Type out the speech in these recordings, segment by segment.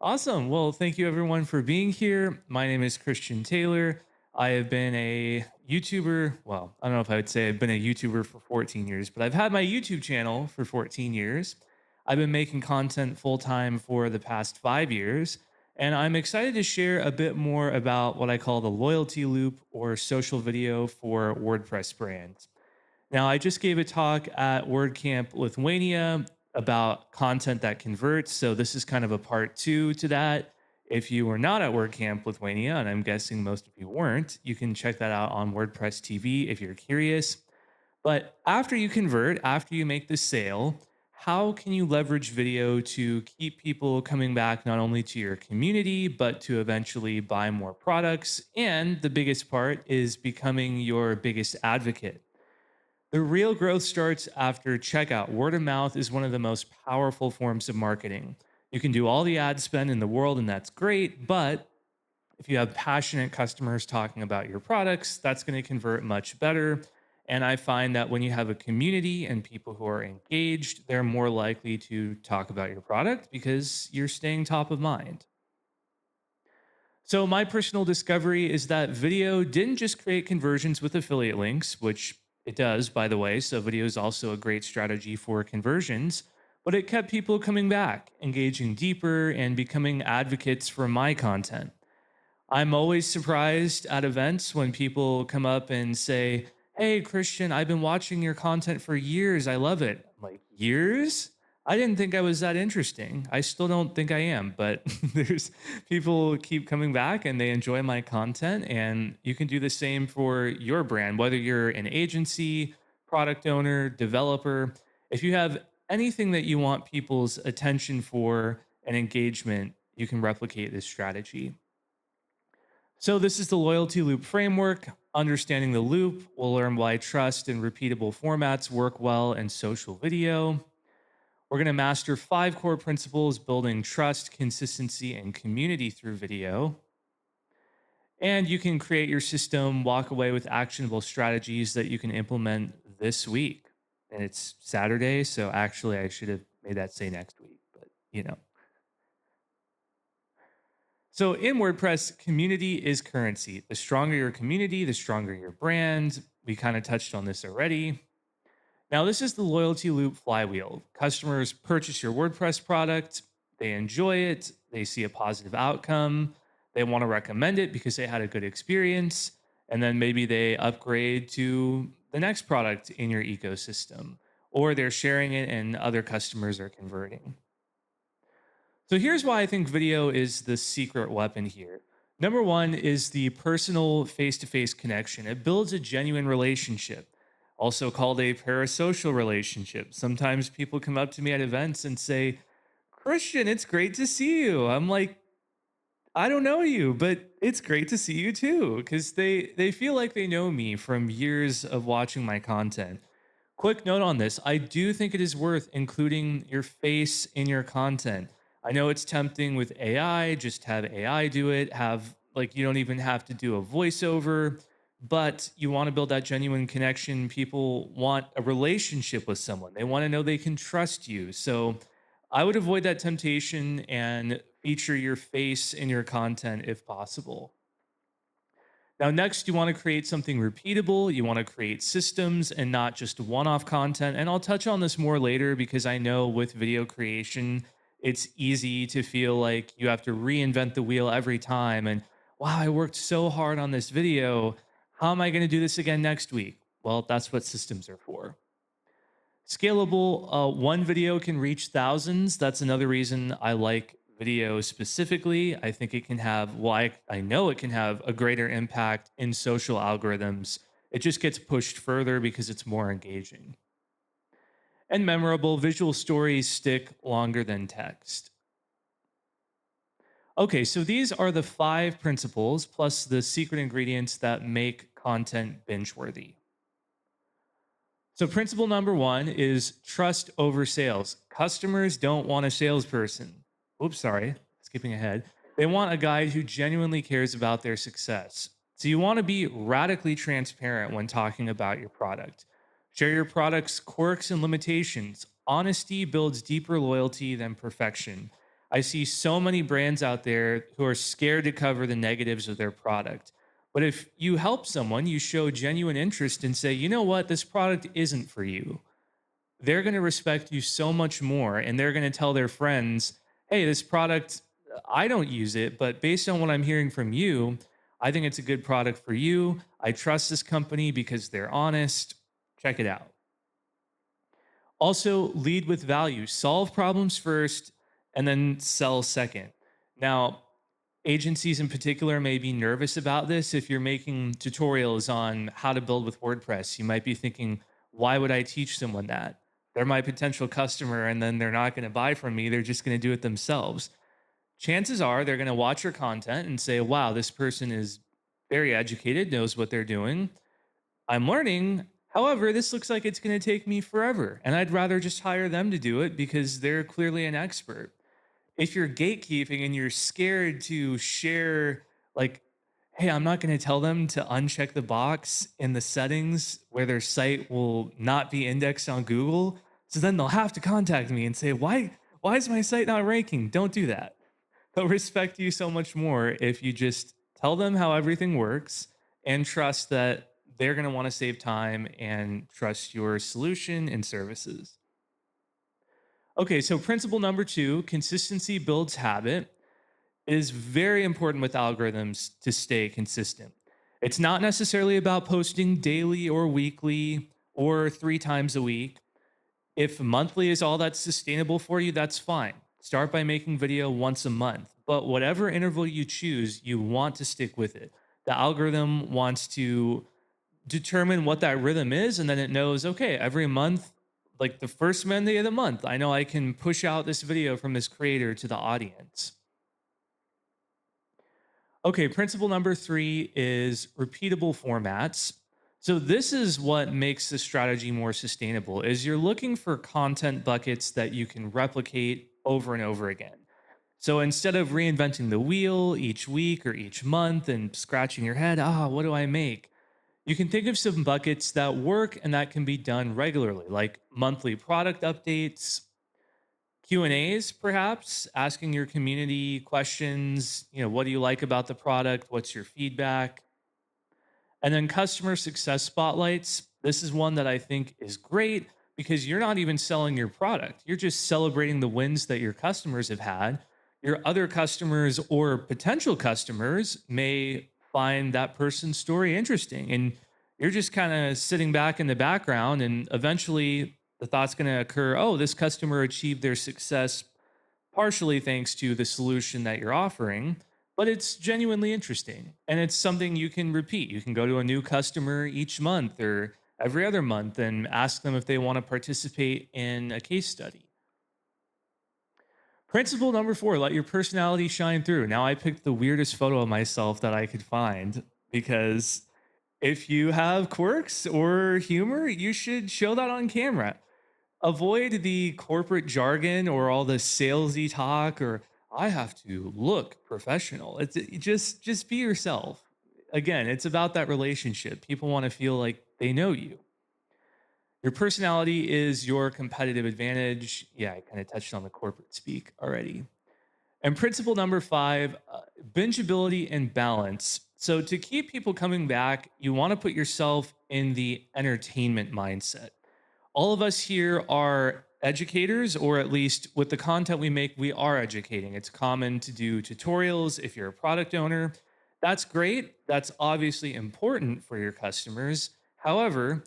Awesome. Well, thank you everyone for being here. My name is Christian Taylor. I have been a YouTuber. Well, I don't know if I would say I've been a YouTuber for 14 years, but I've had my YouTube channel for 14 years. I've been making content full time for the past 5 years. And I'm excited to share a bit more about what I call the loyalty loop or social video for WordPress brands. Now, I just gave a talk at WordCamp Lithuania about content that converts. So, this is kind of a part two to that. If you were not at WordCamp Lithuania, and I'm guessing most of you weren't, you can check that out on WordPress TV if you're curious. But after you convert, after you make the sale, how can you leverage video to keep people coming back not only to your community, but to eventually buy more products? And the biggest part is becoming your biggest advocate. The real growth starts after checkout. Word of mouth is one of the most powerful forms of marketing. You can do all the ad spend in the world, and that's great. But if you have passionate customers talking about your products, that's going to convert much better. And I find that when you have a community and people who are engaged, they're more likely to talk about your product because you're staying top of mind. So, my personal discovery is that video didn't just create conversions with affiliate links, which it does, by the way. So, video is also a great strategy for conversions, but it kept people coming back, engaging deeper, and becoming advocates for my content. I'm always surprised at events when people come up and say, "Hey, Christian, I've been watching your content for years. I love it." I'm like, "Years? I didn't think I was that interesting. I still don't think I am." But there's people keep coming back and they enjoy my content. And you can do the same for your brand, whether you're an agency, product owner, developer. If you have anything that you want people's attention for and engagement, you can replicate this strategy. So, this is the loyalty loop framework. Understanding the loop, we'll learn why trust and repeatable formats work well in social video. We're going to master 5 core principles building trust, consistency, and community through video. And you can create your system, walk away with actionable strategies that you can implement this week. And it's Saturday, so actually, I should have made that say next week, but you know. So in WordPress, community is currency. The stronger your community, the stronger your brand. We kind of touched on this already. Now, this is the loyalty loop flywheel. Customers purchase your WordPress product, they enjoy it, they see a positive outcome, they want to recommend it because they had a good experience, and then maybe they upgrade to the next product in your ecosystem, or they're sharing it and other customers are converting. So here's why I think video is the secret weapon here. Number one is the personal face to face connection. It builds a genuine relationship, also called a parasocial relationship. Sometimes people come up to me at events and say, "Christian, it's great to see you." I'm like, "I don't know you, but it's great to see you too," because they feel like they know me from years of watching my content. Quick note on this: I do think it is worth including your face in your content. I know it's tempting with AI, just have AI do it, have like you don't even have to do a voiceover, but you want to build that genuine connection. People want a relationship with someone, they want to know they can trust you. So I would avoid that temptation and feature your face in your content if possible. Now, next, you want to create something repeatable. You want to create systems and not just one off content. And I'll touch on this more later because I know with video creation, it's easy to feel like you have to reinvent the wheel every time. And wow, I worked so hard on this video. How am I going to do this again next week? Well, that's what systems are for. Scalable, one video can reach thousands. That's another reason I like video specifically. I think it can have, well, I know it can have a greater impact in social algorithms. It just gets pushed further because it's more engaging. And memorable, visual stories stick longer than text. Okay, so these are the 5 principles plus the secret ingredients that make content binge worthy. So, principle number one is trust over sales. Customers don't want a salesperson. Oops, sorry, skipping ahead. They want a guide who genuinely cares about their success. So, you want to be radically transparent when talking about your product. Share your product's quirks and limitations. Honesty builds deeper loyalty than perfection. I see so many brands out there who are scared to cover the negatives of their product. But if you help someone, you show genuine interest and say, you know what, this product isn't for you, they're going to respect you so much more. And they're going to tell their friends, hey, this product, I don't use it, but based on what I'm hearing from you, I think it's a good product for you. I trust this company because they're honest. Check it out. Also, lead with value. Solve problems first and then sell second. Now, agencies in particular may be nervous about this. If you're making tutorials on how to build with WordPress, you might be thinking, why would I teach someone that? They're my potential customer and then they're not going to buy from me. They're just going to do it themselves. Chances are they're going to watch your content and say, wow, this person is very educated, knows what they're doing. I'm learning. However, this looks like it's going to take me forever. And I'd rather just hire them to do it because they're clearly an expert. If you're gatekeeping and you're scared to share, like, hey, I'm not going to tell them to uncheck the box in the settings where their site will not be indexed on Google. So then they'll have to contact me and say, why is my site not ranking? Don't do that. They'll respect you so much more if you just tell them how everything works and trust that they're going to want to save time and trust your solution and services. Okay, so principle number 2, consistency builds habit, is very important with algorithms to stay consistent. It's not necessarily about posting daily or weekly or 3 times a week. If monthly is all that's sustainable for you, that's fine. Start by making video once a month. But whatever interval you choose, you want to stick with it. The algorithm wants to determine what that rhythm is, and then it knows, okay, every month, like the first Monday of the month, I know I can push out this video from this creator to the audience. Okay, principle number 3 is repeatable formats. So this is what makes the strategy more sustainable is you're looking for content buckets that you can replicate over and over again. So instead of reinventing the wheel each week or each month and scratching your head, what do I make? You can think of some buckets that work and that can be done regularly, like monthly product updates, Q&As, perhaps asking your community questions, what do you like about the product? What's your feedback? And then customer success spotlights. This is one that I think is great because you're not even selling your product. You're just celebrating the wins that your customers have had. Your other customers or potential customers may find that person's story interesting. And you're just kind of sitting back in the background, and eventually the thought's going to occur, oh, this customer achieved their success partially thanks to the solution that you're offering, but it's genuinely interesting and it's something you can repeat. You can go to a new customer each month or every other month and ask them if they want to participate in a case study. Principle number 4, let your personality shine through. Now, I picked the weirdest photo of myself that I could find because if you have quirks or humor, you should show that on camera. Avoid the corporate jargon or all the salesy talk or I have to look professional. Just be yourself. Again, it's about that relationship. People want to feel like they know you. Your personality is your competitive advantage. Yeah, I kind of touched on the corporate speak already. And principle number 5, bingeability and balance. So to keep people coming back, you want to put yourself in the entertainment mindset. All of us here are educators, or at least with the content we make, we are educating. It's common to do tutorials if you're a product owner. That's great. That's obviously important for your customers. However,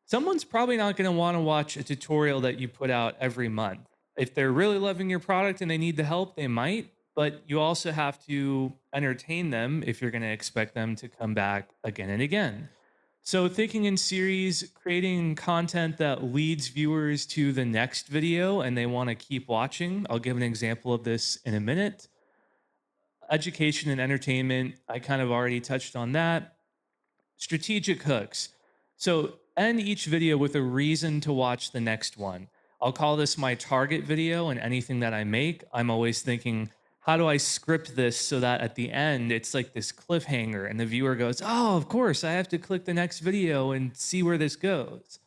someone's probably not going to want to watch a tutorial that you put out every month. If they're really loving your product and they need the help, they might, but you also have to entertain them if you're going to expect them to come back again and again. So thinking in series, creating content that leads viewers to the next video and they want to keep watching. I'll give an example of this in a minute. Education and entertainment, I kind of already touched on that. Strategic hooks. So end each video with a reason to watch the next one. I'll call this my target video, and anything that I make, I'm always thinking, how do I script this so that at the end it's like this cliffhanger and the viewer goes, oh, of course, I have to click the next video and see where this goes.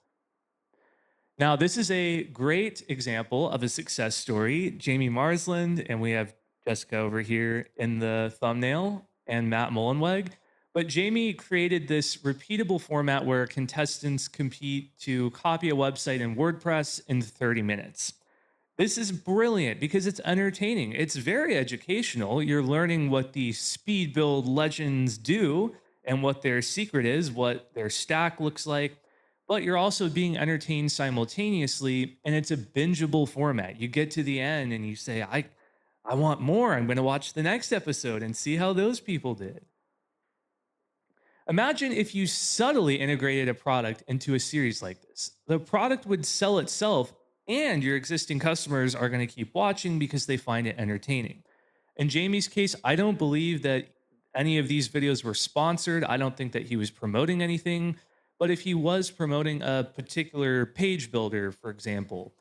Now, this is a great example of a success story. Jamie Marsland, and we have Jessica over here in the thumbnail, and Matt Mullenweg. But Jamie created this repeatable format where contestants compete to copy a website in WordPress in 30 minutes. This is brilliant because it's entertaining. It's very educational. You're learning what the speed build legends do and what their secret is, what their stack looks like, but you're also being entertained simultaneously, and it's a bingeable format. You get to the end and you say, I want more. I'm going to watch the next episode and see how those people did. Imagine if you subtly integrated a product into a series like this. The product would sell itself, and your existing customers are going to keep watching because they find it entertaining. In Jamie's case, I don't believe that any of these videos were sponsored. I don't think that he was promoting anything. But if he was promoting a particular page builder, for example,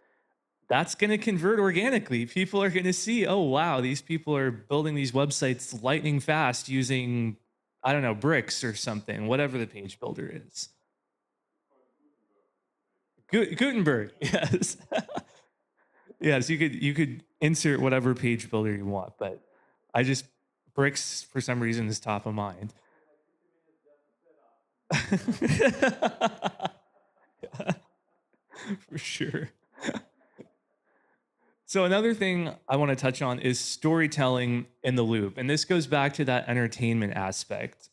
that's going to convert organically. People are going to see, oh, wow, these people are building these websites lightning fast using, I don't know, bricks or something, whatever the page builder is. Gutenberg, yes. Yes, you could insert whatever page builder you want, but I just bricks for some reason is top of mind. For sure. So another thing I want to touch on is storytelling in the loop. And this goes back to that entertainment aspect.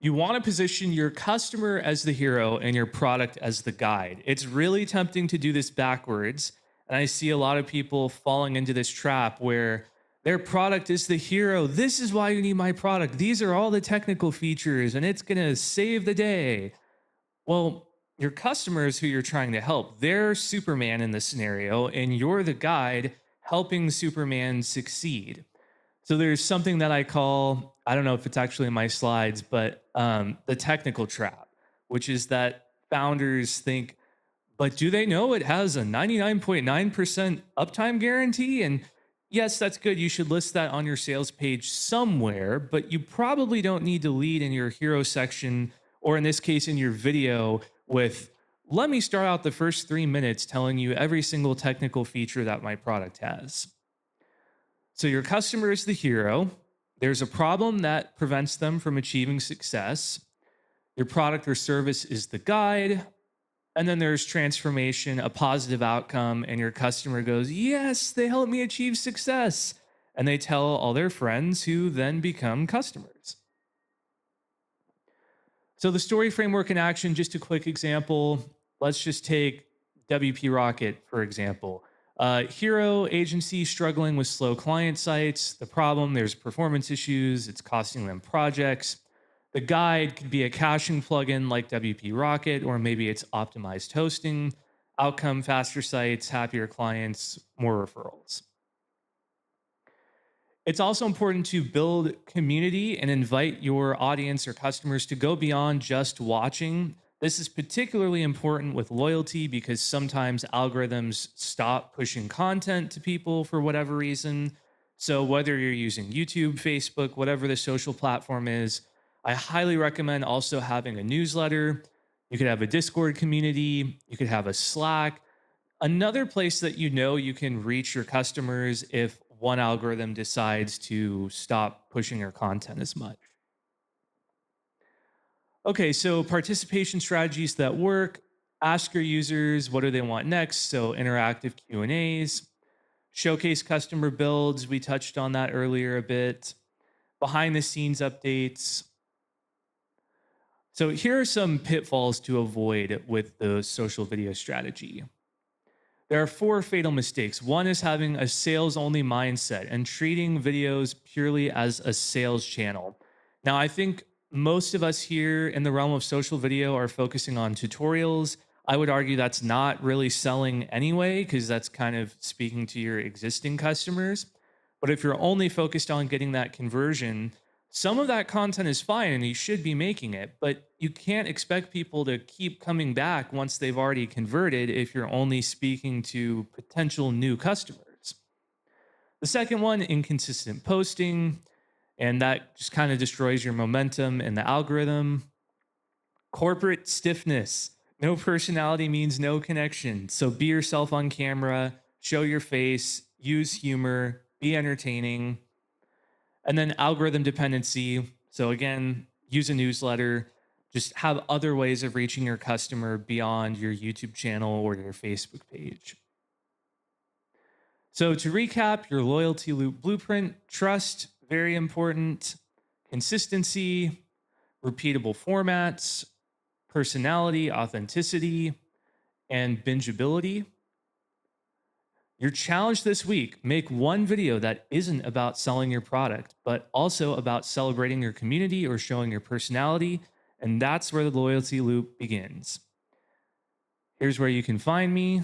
You want to position your customer as the hero and your product as the guide. It's really tempting to do this backwards. And I see a lot of people falling into this trap where their product is the hero. This is why you need my product. These are all the technical features, and it's going to save the day. Well, your customers who you're trying to help, they're Superman in this scenario, and you're the guide helping Superman succeed. So there's something that I call, I don't know if it's actually in my slides, but the technical trap, which is that founders think, but do they know it has a 99.9% uptime guarantee? And yes, that's good. You should list that on your sales page somewhere, but you probably don't need to lead in your hero section, or in this case, in your video with, let me start out the first 3 minutes telling you every single technical feature that my product has. So your customer is the hero. There's a problem that prevents them from achieving success. Your product or service is the guide. And then there's transformation, a positive outcome, and your customer goes, yes, they helped me achieve success. And they tell all their friends who then become customers. So the story framework in action, just a quick example. Let's just take WP Rocket, for example. Hero agency struggling with slow client sites. The problem, there's performance issues. It's costing them projects. The guide could be a caching plugin like WP Rocket, or maybe it's optimized hosting, outcome, faster sites, happier clients, more referrals. It's also important to build community and invite your audience or customers to go beyond just watching. This is particularly important with loyalty because sometimes algorithms stop pushing content to people for whatever reason. So whether you're using YouTube, Facebook, whatever the social platform is, I highly recommend also having a newsletter. You could have a Discord community. You could have a Slack. Another place that you know you can reach your customers if one algorithm decides to stop pushing your content as much. Okay, so participation strategies that work. Ask your users what do they want next. So interactive Q&As. Showcase customer builds. We touched on that earlier a bit. Behind the scenes updates. So here are some pitfalls to avoid with the social video strategy. There are 4 fatal mistakes. One is having a sales-only mindset and treating videos purely as a sales channel. Now, I think most of us here in the realm of social video are focusing on tutorials. I would argue that's not really selling anyway, because that's kind of speaking to your existing customers. But if you're only focused on getting that conversion, some of that content is fine and you should be making it, but you can't expect people to keep coming back once they've already converted if you're only speaking to potential new customers. The second one, inconsistent posting, and that just kind of destroys your momentum in the algorithm. Corporate stiffness. No personality means no connection. So be yourself on camera, show your face, use humor, be entertaining. And then algorithm dependency. So again, use a newsletter, just have other ways of reaching your customer beyond your YouTube channel or your Facebook page. So to recap, your loyalty loop blueprint: trust, very important; consistency, repeatable formats; personality, authenticity; and bingeability. Your challenge this week: make one video that isn't about selling your product, but also about celebrating your community or showing your personality. And that's where the loyalty loop begins. Here's where you can find me.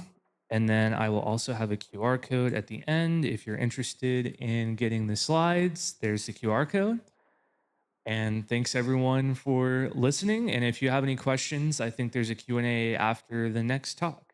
And then I will also have a QR code at the end. If you're interested in getting the slides, there's the QR code. And thanks everyone for listening. And if you have any questions, I think there's a Q&A after the next talk.